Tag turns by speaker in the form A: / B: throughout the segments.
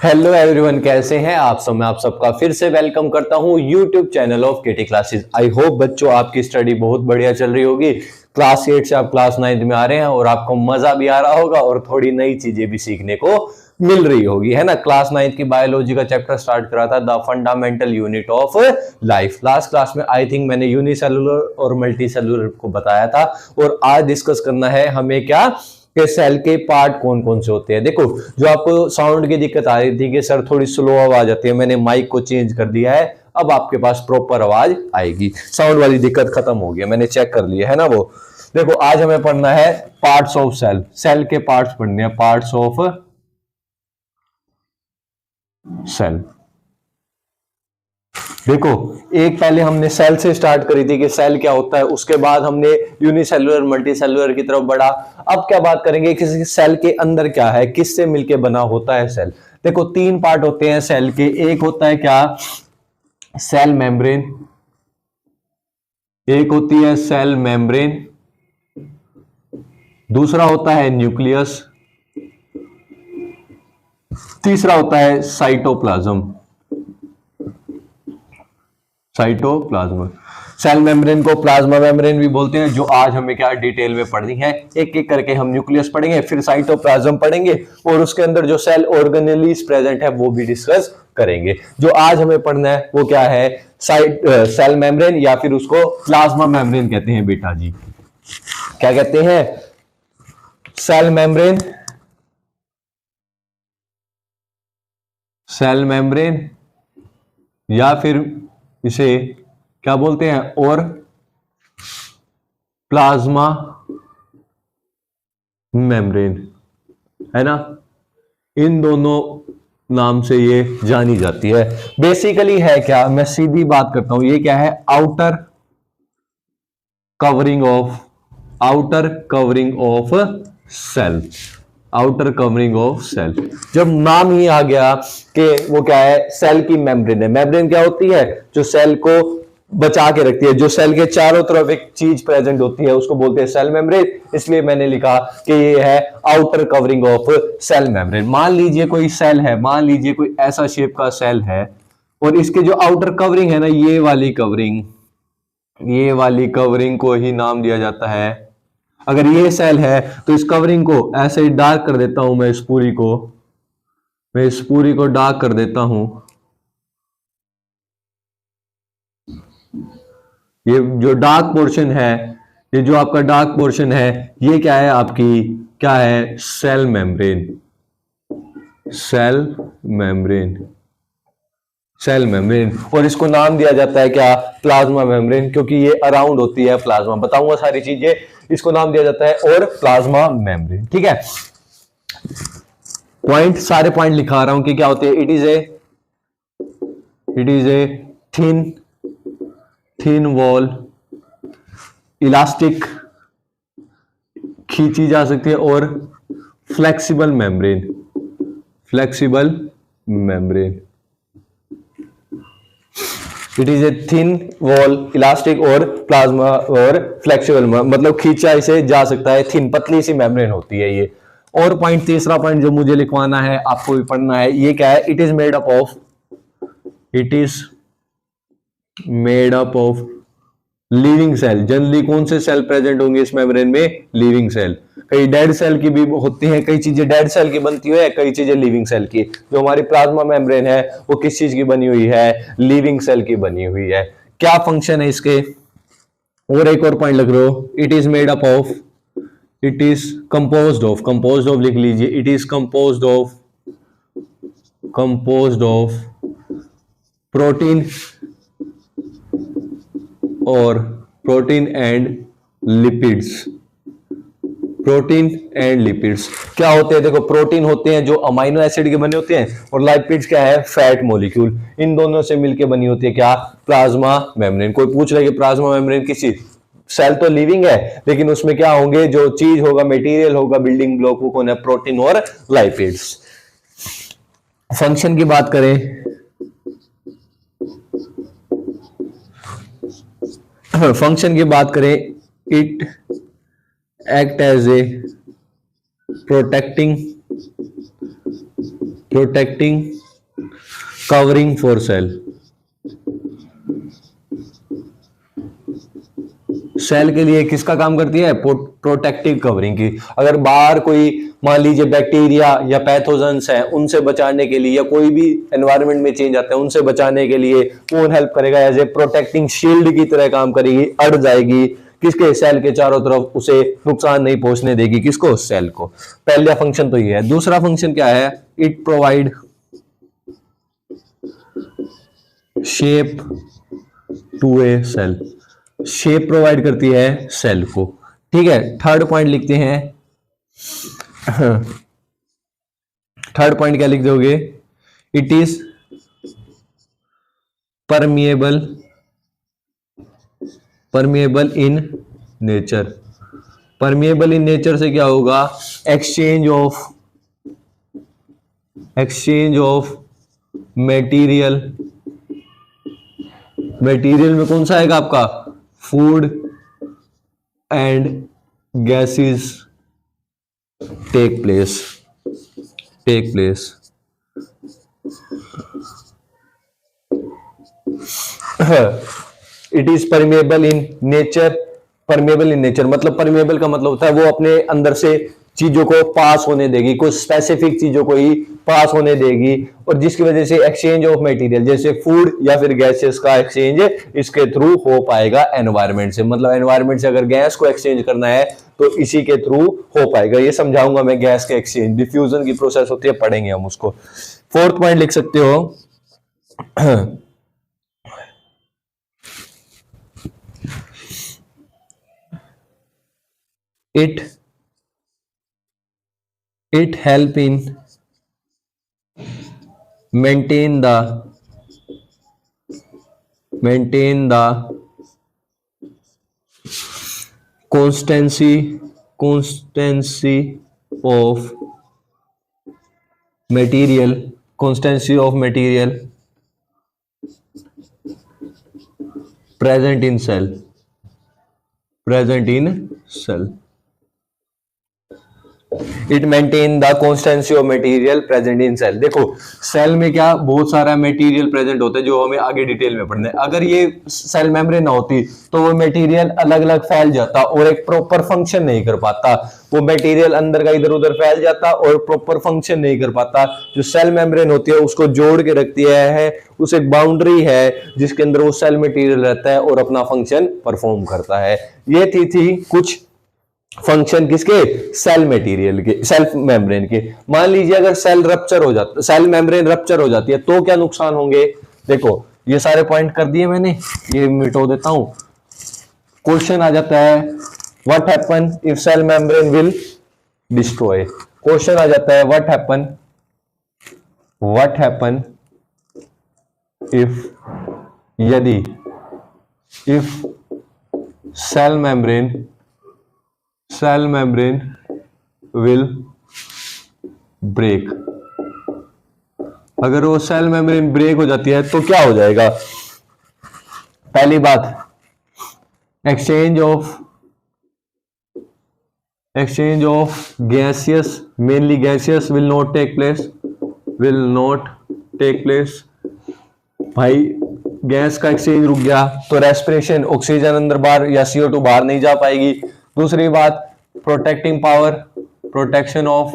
A: Hello everyone, कैसे हैं आप सब। मैं आप सबका फिर से वेलकम करता हूं YouTube channel of KT classes. I hope बच्चों आपकी स्टडी बहुत बढ़िया चल रही होगी। क्लास 8 से आप क्लास 9 में आ रहे हैं और आपको मजा भी आ रहा होगा और थोड़ी नई चीजें भी सीखने को मिल रही होगी, है ना। क्लास 9 की बायोलॉजी का चैप्टर स्टार्ट करा था, the fundamental unit of life. Last class में आई थिंक मैंने यूनिसेलुलर और मल्टी सेलुलर को बताया था और आज डिस्कस करना है हमें क्या कि सेल के पार्ट कौन कौन से होते हैं। देखो, जो आपको साउंड की दिक्कत आ रही थी कि सर थोड़ी स्लो आवाज आती है, मैंने माइक को चेंज कर दिया है, अब आपके पास प्रॉपर आवाज आएगी। साउंड वाली दिक्कत खत्म हो गई, मैंने चेक कर लिया है ना। वो देखो, आज हमें पढ़ना है पार्ट्स ऑफ सेल। सेल के पार्ट्स पढ़ने हैं, पार्ट्स ऑफ सेल। देखो, एक पहले हमने सेल से स्टार्ट करी थी कि सेल क्या होता है, उसके बाद हमने यूनिसेलुलर मल्टीसेलुलर की तरफ बढ़ा। अब क्या बात करेंगे कि सेल के अंदर क्या है, किससे मिलके बना होता है सेल। देखो, तीन पार्ट होते हैं सेल के। एक होता है क्या, सेल मेम्ब्रेन। एक होती है सेल मेम्ब्रेन, दूसरा होता है न्यूक्लियस, तीसरा होता है साइटोप्लाज्म। साइटोप्लाज्म। सेल मेम्ब्रेन को प्लाज्मा मेम्ब्रेन भी बोलते हैं, जो आज हमें क्या डिटेल में पढ़नी है। एक एक करके हम न्यूक्लियस पढ़ेंगे, फिर साइटोप्लाज्म पढ़ेंगे और उसके अंदर जो सेल ऑर्गेनेलीज प्रेजेंट है वो भी डिस्कस करेंगे। जो आज हमें पढ़ना है वो क्या है, सेल मेम्ब्रेन, या फिर उसको प्लाज्मा मेम्ब्रेन कहते हैं बेटा जी। क्या कहते हैं, सेल मेम्ब्रेन, सेल मेम्ब्रेन, या फिर इसे क्या बोलते हैं, और प्लाज्मा मेम्ब्रेन, है ना। इन दोनों नाम से ये जानी जाती है। बेसिकली है क्या, मैं सीधी बात करता हूं, ये क्या है, outer covering of cell. Outer covering of cell. जब नाम ही आ गया कि वो क्या है, सेल की मेम्ब्रेन है। मेम्ब्रेन क्या होती है, जो सेल को बचा के रखती है, जो सेल के चारों तरफ एक चीज प्रेजेंट होती है, उसको बोलते हैं सेल मेम्ब्रेन। इसलिए मैंने लिखा कि ये है outer covering of cell membrane. मान लीजिए कोई सेल है, मान लीजिए कोई ऐसा शेप का सेल है और इसके जो आउटर कवरिंग है ना, ये वाली कवरिंग को ही नाम दिया जाता है। अगर ये सेल है तो इस कवरिंग को ऐसे डार्क कर देता हूं, मैं इस पूरी को डार्क कर देता हूं। ये जो डार्क पोर्शन है, ये जो आपका डार्क पोर्शन है, ये क्या है आपकी, क्या है, सेल मेम्ब्रेन। और इसको नाम दिया जाता है क्या, प्लाज्मा मेम्ब्रेन, क्योंकि ये अराउंड होती है प्लाज्मा। बताऊंगा सारी चीजें। इसको नाम दिया जाता है और प्लाज्मा मेम्ब्रेन, ठीक है। सारे पॉइंट लिखा रहा हूं कि क्या होते हैं। It is a thin wall, elastic, खींची जा सकती है, और flexible membrane. It is a thin wall, elastic और प्लाज्मा और फ्लेक्सिबल, मतलब खींचा इसे जा सकता है, थिन पतली सी मेम्ब्रेन होती है ये। और पॉइंट, तीसरा पॉइंट जो मुझे लिखवाना है, आपको भी पढ़ना है, ये क्या है, it is made up of living cell. Generally कौन से सेल प्रेजेंट होंगे इस मेम्ब्रेन में, लिविंग सेल। कई डेड सेल की भी होती हैं, कई चीजें डेड सेल की बनती है, कई चीजें लिविंग सेल की। जो हमारी प्लाज्मा मेम्ब्रेन है वो किस चीज की बनी हुई है, लिविंग सेल की बनी हुई है। क्या फंक्शन है इसके, और एक और पॉइंट लिख लो, इट इज कंपोज्ड ऑफ लिख लीजिए। It is composed of protein and lipids. क्या होते हैं, देखो, प्रोटीन होते हैं जो अमाइनो एसिड के बने होते हैं, और लिपिड्स क्या है, फैट मॉलिक्यूल। इन दोनों से मिलकर बनी होती है क्या, प्लाज्मा मेम्ब्रेन। कोई पूछ रहा है कि प्लाज्मा मेम्ब्रेन किस चीज, सेल तो लिविंग है लेकिन उसमें क्या होंगे, जो चीज होगा, मटेरियल होगा, बिल्डिंग ब्लॉक, वो कौन है, प्रोटीन और लिपिड्स। फंक्शन की बात करें, it act as a protecting protecting covering for cell. Cell के लिए किसका काम करती है? प्रोटेक्टिव कवरिंग की। अगर बाहर कोई मान लीजिए बैक्टीरिया या पैथोजेंस है, उनसे बचाने के लिए, या कोई भी एनवायरनमेंट में चेंज आता है उनसे बचाने के लिए कौन हेल्प करेगा? एज ए प्रोटेक्टिंग शील्ड की तरह काम करेगी, अड़ जाएगी किसके? सेल के चारों तरफ, उसे नुकसान नहीं पहुंचने देगी। किसको? सेल को। पहला फंक्शन तो ये है। दूसरा फंक्शन क्या है? It provide shape to a cell. Shape provide करती है सेल को। ठीक है, थर्ड पॉइंट लिखते हैं। थर्ड पॉइंट क्या लिख दोगे? It is permeable in nature. Permeable in nature से क्या होगा? Exchange of material. मटेरियल में कौन सा आएगा आपका? Food and gases take place. It is permeable in nature. Permeable in nature मतलब, परमेबल का मतलब होता है वो अपने अंदर से चीजों को पास होने देगी, कुछ स्पेसिफिक चीजों को ही पास होने देगी, और जिसकी वजह से एक्सचेंज ऑफ मटेरियल जैसे फूड या फिर गैसेस का एक्सचेंज इसके थ्रू हो पाएगा एनवायरनमेंट से। मतलब एनवायरनमेंट से अगर गैस को एक्सचेंज करना है तो इसी के थ्रू हो पाएगा। ये समझाऊंगा मैं गैस के एक्सचेंज, डिफ्यूजन की प्रोसेस होती है, पढ़ेंगे हम उसको। फोर्थ पॉइंट लिख सकते हो, it help in maintain the constancy of material present in cell। It maintain the constancy of material present in cell. देखो सेल में क्या बहुत सारा मटेरियल प्रेजेंट होता है जो हमें आगे डिटेल में पढ़ना है। अगर ये सेल मेम्ब्रेन ना होती तो वो मटेरियल अलग अलग फैल जाता और एक प्रॉपर फंक्शन नहीं कर पाता। वो मटेरियल अंदर का इधर उधर फैल जाता और प्रॉपर फंक्शन नहीं कर पाता। जो सेल मेम्ब्रेन होती है उसको जोड़ के रखती है, उस एक बाउंड्री है जिसके अंदर वो सेल मटेरियल रहता है और अपना फंक्शन परफॉर्म करता है। ये थी कुछ फंक्शन किसके? सेल मटेरियल के, सेल मेम्ब्रेन के। मान लीजिए अगर सेल मेम्ब्रेन रप्चर हो जाती है तो क्या नुकसान होंगे? देखो ये सारे पॉइंट कर दिए मैंने, ये मिटो देता हूं। क्वेश्चन आ जाता है what happen if cell membrane will destroy. Question आ जाता है व्हाट हैपन इफ, यदि, if cell membrane will break। अगर वो सेल मेम्ब्रेन ब्रेक हो जाती है तो क्या हो जाएगा? पहली बात, exchange of gaseous, mainly gaseous will not take place. भाई गैस का एक्सचेंज रुक गया तो रेस्पिरेशन, ऑक्सीजन अंदर बाहर या CO2 बाहर नहीं जा पाएगी। दूसरी बात, protection of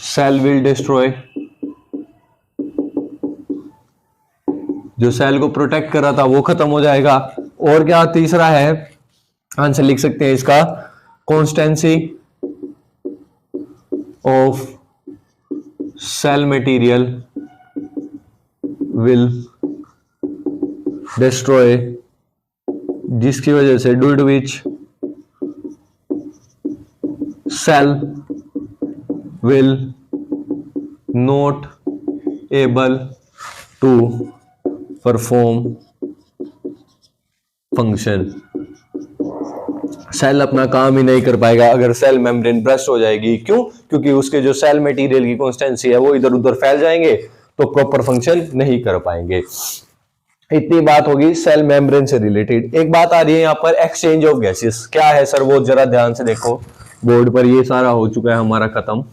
A: cell will destroy. जो सेल को प्रोटेक्ट कर रहा था वो खत्म हो जाएगा। और क्या तीसरा है, आंसर लिख सकते हैं इसका, constancy of cell material will destroy, जिसकी वजह से due to which cell will not able to perform function. Cell अपना काम ही नहीं कर पाएगा अगर सेल मेम्ब्रेन ब्रस्ट हो जाएगी। क्यों? क्योंकि उसके जो सेल मटेरियल की कॉन्स्टेंसी है वो इधर उधर फैल जाएंगे तो प्रॉपर फंक्शन नहीं कर पाएंगे। इतनी बात होगी सेल मेम्ब्रेन से रिलेटेड। एक बात आ रही है यहाँ पर, एक्सचेंज ऑफ गैसेस। क्या है सर वो? जरा ध्यान से देखो, बोर्ड पर ये सारा हो चुका है हमारा खत्म।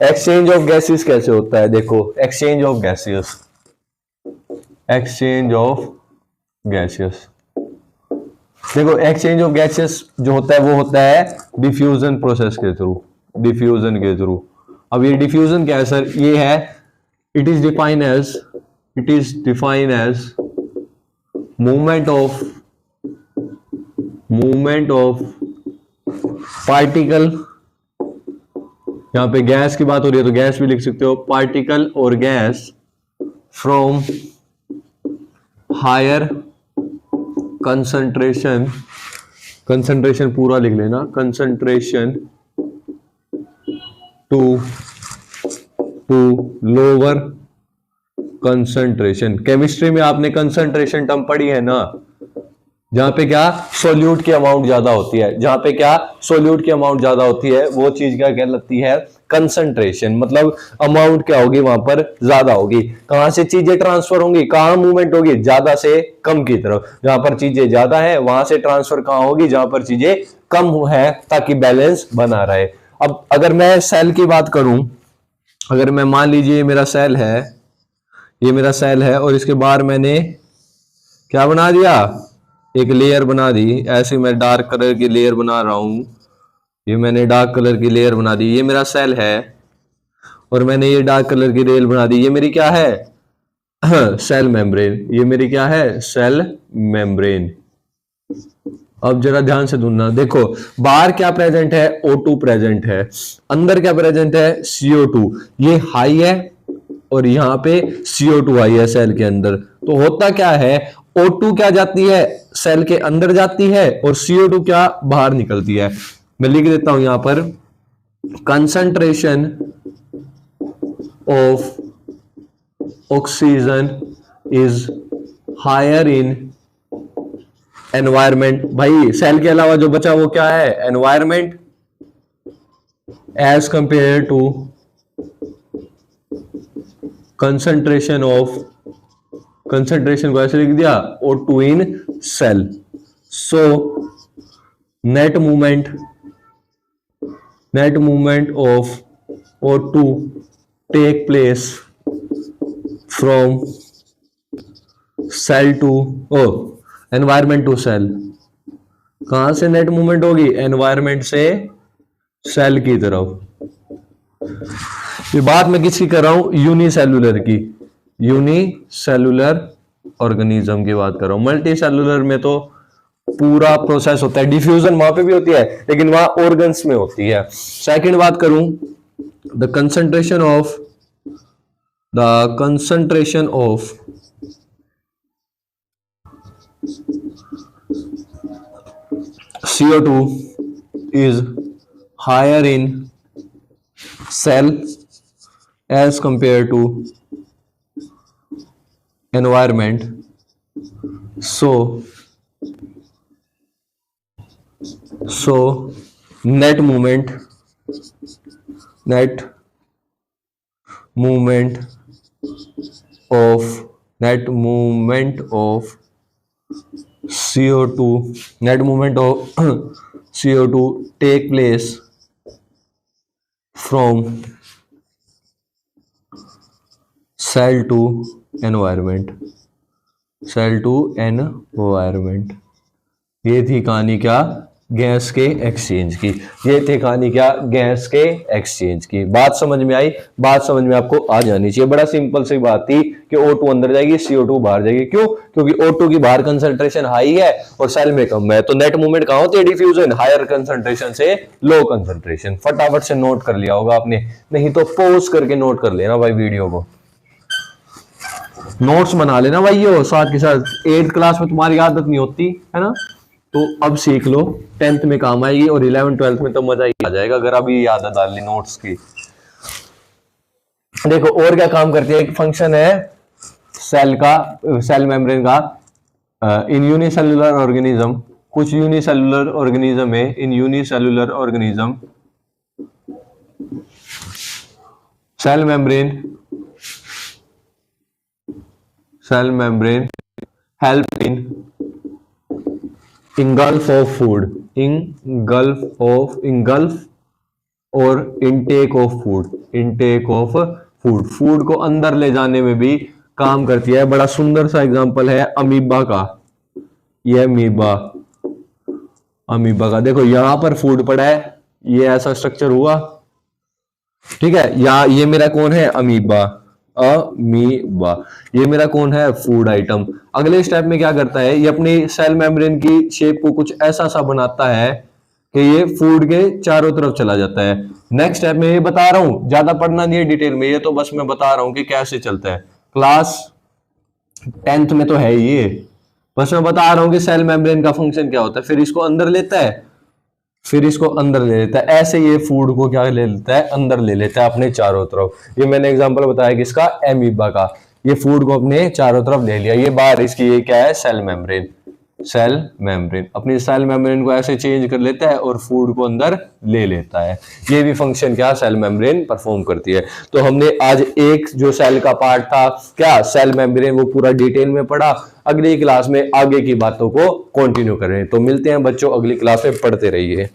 A: एक्सचेंज ऑफ गैसेस कैसे होता है? देखो, exchange of gases, exchange of gases, देखो एक्सचेंज ऑफ गैसेस जो होता है वो होता है डिफ्यूजन प्रोसेस के थ्रू, डिफ्यूजन के थ्रू। अब ये डिफ्यूजन क्या है सर? ये है, it is define as, it is define as movement of particle, यहां पे गैस की बात हो रही है तो गैस भी लिख सकते हो, पार्टिकल और gas from higher concentration, concentration पूरा लिख लेना, concentration to lower concentration. Chemistry में आपने कंसंट्रेशन टर्म पढ़ी है ना, जहां पे क्या सोल्यूट की अमाउंट ज्यादा होती है, जहां पे क्या सोल्यूट की अमाउंट ज्यादा होती है वो चीज क्या कहलाती है? कंसंट्रेशन। मतलब अमाउंट क्या होगी वहां पर? ज्यादा होगी। कहां से चीजें ट्रांसफर होंगी, कहां मूवमेंट होगी? ज्यादा से कम की तरफ। जहां पर चीजें ज्यादा है वहां से ट्रांसफर कहां होगी? जहां पर चीजें कम है, ताकि बैलेंस बना रहे। अब अगर मैं सेल की बात करूं, अगर मैं मान लीजिए मेरा सेल है, ये मेरा सेल है और इसके बाहर मैंने क्या बना दिया? एक लेयर बना दी। ऐसे मैं डार्क कलर की लेयर बना रहा हूं, ये मैंने डार्क कलर की लेयर बना दी, ये मेरा सेल है और मैंने ये डार्क कलर की रेल बना दी। ये मेरी क्या है? Cell membrane. ये मेरी क्या है? Cell membrane. अब जरा ध्यान से सुनना, देखो बाहर क्या प्रेजेंट है? O2 प्रेजेंट है, अंदर क्या प्रेजेंट है? CO2। ये हाई है और यहाँ पे CO2 हाई है सेल के अंदर। तो होता क्या है? O2 क्या जाती है? सेल के अंदर जाती है और CO2 क्या बाहर निकलती है। मैं लिख देता हूं यहां पर, concentration of oxygen is higher in environment. भाई सेल के अलावा जो बचा वो क्या है? Environment, as compare to concentration of, concentration को ऐसे लिख दिया, O2 in cell. So net movement of O2 take place from cell to environment to cell। कहां से नेट मूवमेंट होगी? एनवायरमेंट से सेल की तरफ। ये बात मैं किसकी कर रहा हूं? यूनिसेलुलर की, यूनिसेलुलर ऑर्गेनिज्म की बात कर रहा हूं। मल्टी सेलुलर में तो पूरा प्रोसेस होता है, डिफ्यूजन वहां पे भी होती है लेकिन वहां ऑर्गन्स में होती है। सेकंड बात करूं, the concentration of CO2 is higher in cell as compared to environment, so net movement of CO2, net movement of CO2 take place from cell to environment, ये थी कहानी क्या? गैस के एक्सचेंज की। ये थी कहानी क्या? गैस के एक्सचेंज की। बात समझ में आई? बात समझ में आपको आ जानी चाहिए। बड़ा सिंपल सी बात थी कि O2 अंदर जाएगी, CO2 बाहर जाएगी। क्यों? क्योंकि O2 की बाहर कंसंट्रेशन हाई है और सेल में कम है, तो नेट मूवमेंट कहां होती है? डिफ्यूजन, हायर कंसंट्रेशन से लो कंसंट्रेशन। फटाफट से नोट कर लिया होगा आपने, नहीं तो पॉज करके नोट कर लेना भाई, वीडियो को नोट्स बना लेना भाई, ये साथ के साथ। 8th क्लास में तुम्हारी आदत नहीं होती है ना, तो अब सीख लो, 10th में काम आएगी और 11th 12th में तो मजा ही आ जाएगा अगर अभी आदत डाल ली नोट्स की। देखो और क्या काम करती है, एक फंक्शन है सेल का, सेल मेम्ब्रेन का, इन यूनिसेलुलर ऑर्गेनिज्म, कुछ यूनिसेलुलर ऑर्गेनिज्म है, in unicellular organism cell membrane help in engulf of food, engulf और intake of food, intake of food, food को अंदर ले जाने में भी काम करती है। बड़ा सुंदर सा एग्जांपल है अमीबा का, ये अमीबा, अमीबा का देखो यहां पर फूड पड़ा है, ये ऐसा स्ट्रक्चर हुआ, ठीक है। या ये मेरा कौन है, अमीबा, अमीबा, ये मेरा कौन है, फूड आइटम। अगले स्टेप में क्या करता है, ये अपनी सेल मेम्ब्रेन की शेप को कुछ ऐसा सा बनाता है कि ये फूड के चारों तरफ चला जाता है। नेक्स्ट स्टेप में ये बता रहा हूं, ज्यादा पढ़ना नहीं है डिटेल में, ये तो बस मैं बता रहा हूं कि कैसे चलता है। क्लास 10th में तो है ये, बस मैं बता रहा हूं कि सेल मेम्ब्रेन का फंक्शन क्या होता है। फिर इसको अंदर लेता है, फिर इसको अंदर ले लेता है, ऐसे ये फूड को क्या ले लेता है, अंदर ले लेता है अपने चारों तरफ। ये मैंने एग्जांपल बताया किसका, एमीबा का। ये फूड को अपने चारों तरफ ले लिया, ये बाहर इसकी ये क्या है, सेल मेम्ब्रेन, सेल मेम्ब्रेन अपनी सेल मेम्ब्रेन को ऐसे चेंज कर लेता है और फूड को अंदर ले लेता है। ये भी फंक्शन क्या सेल मेम्ब्रेन परफॉर्म करती है। तो हमने आज एक जो सेल का पार्ट था क्या, सेल मेम्ब्रेन, वो पूरा डिटेल में पढ़ा। अगली क्लास में आगे की बातों को कंटिन्यू करें। तो मिलते हैं बच्चों अगली क्लास में, पढ़ते रहिए।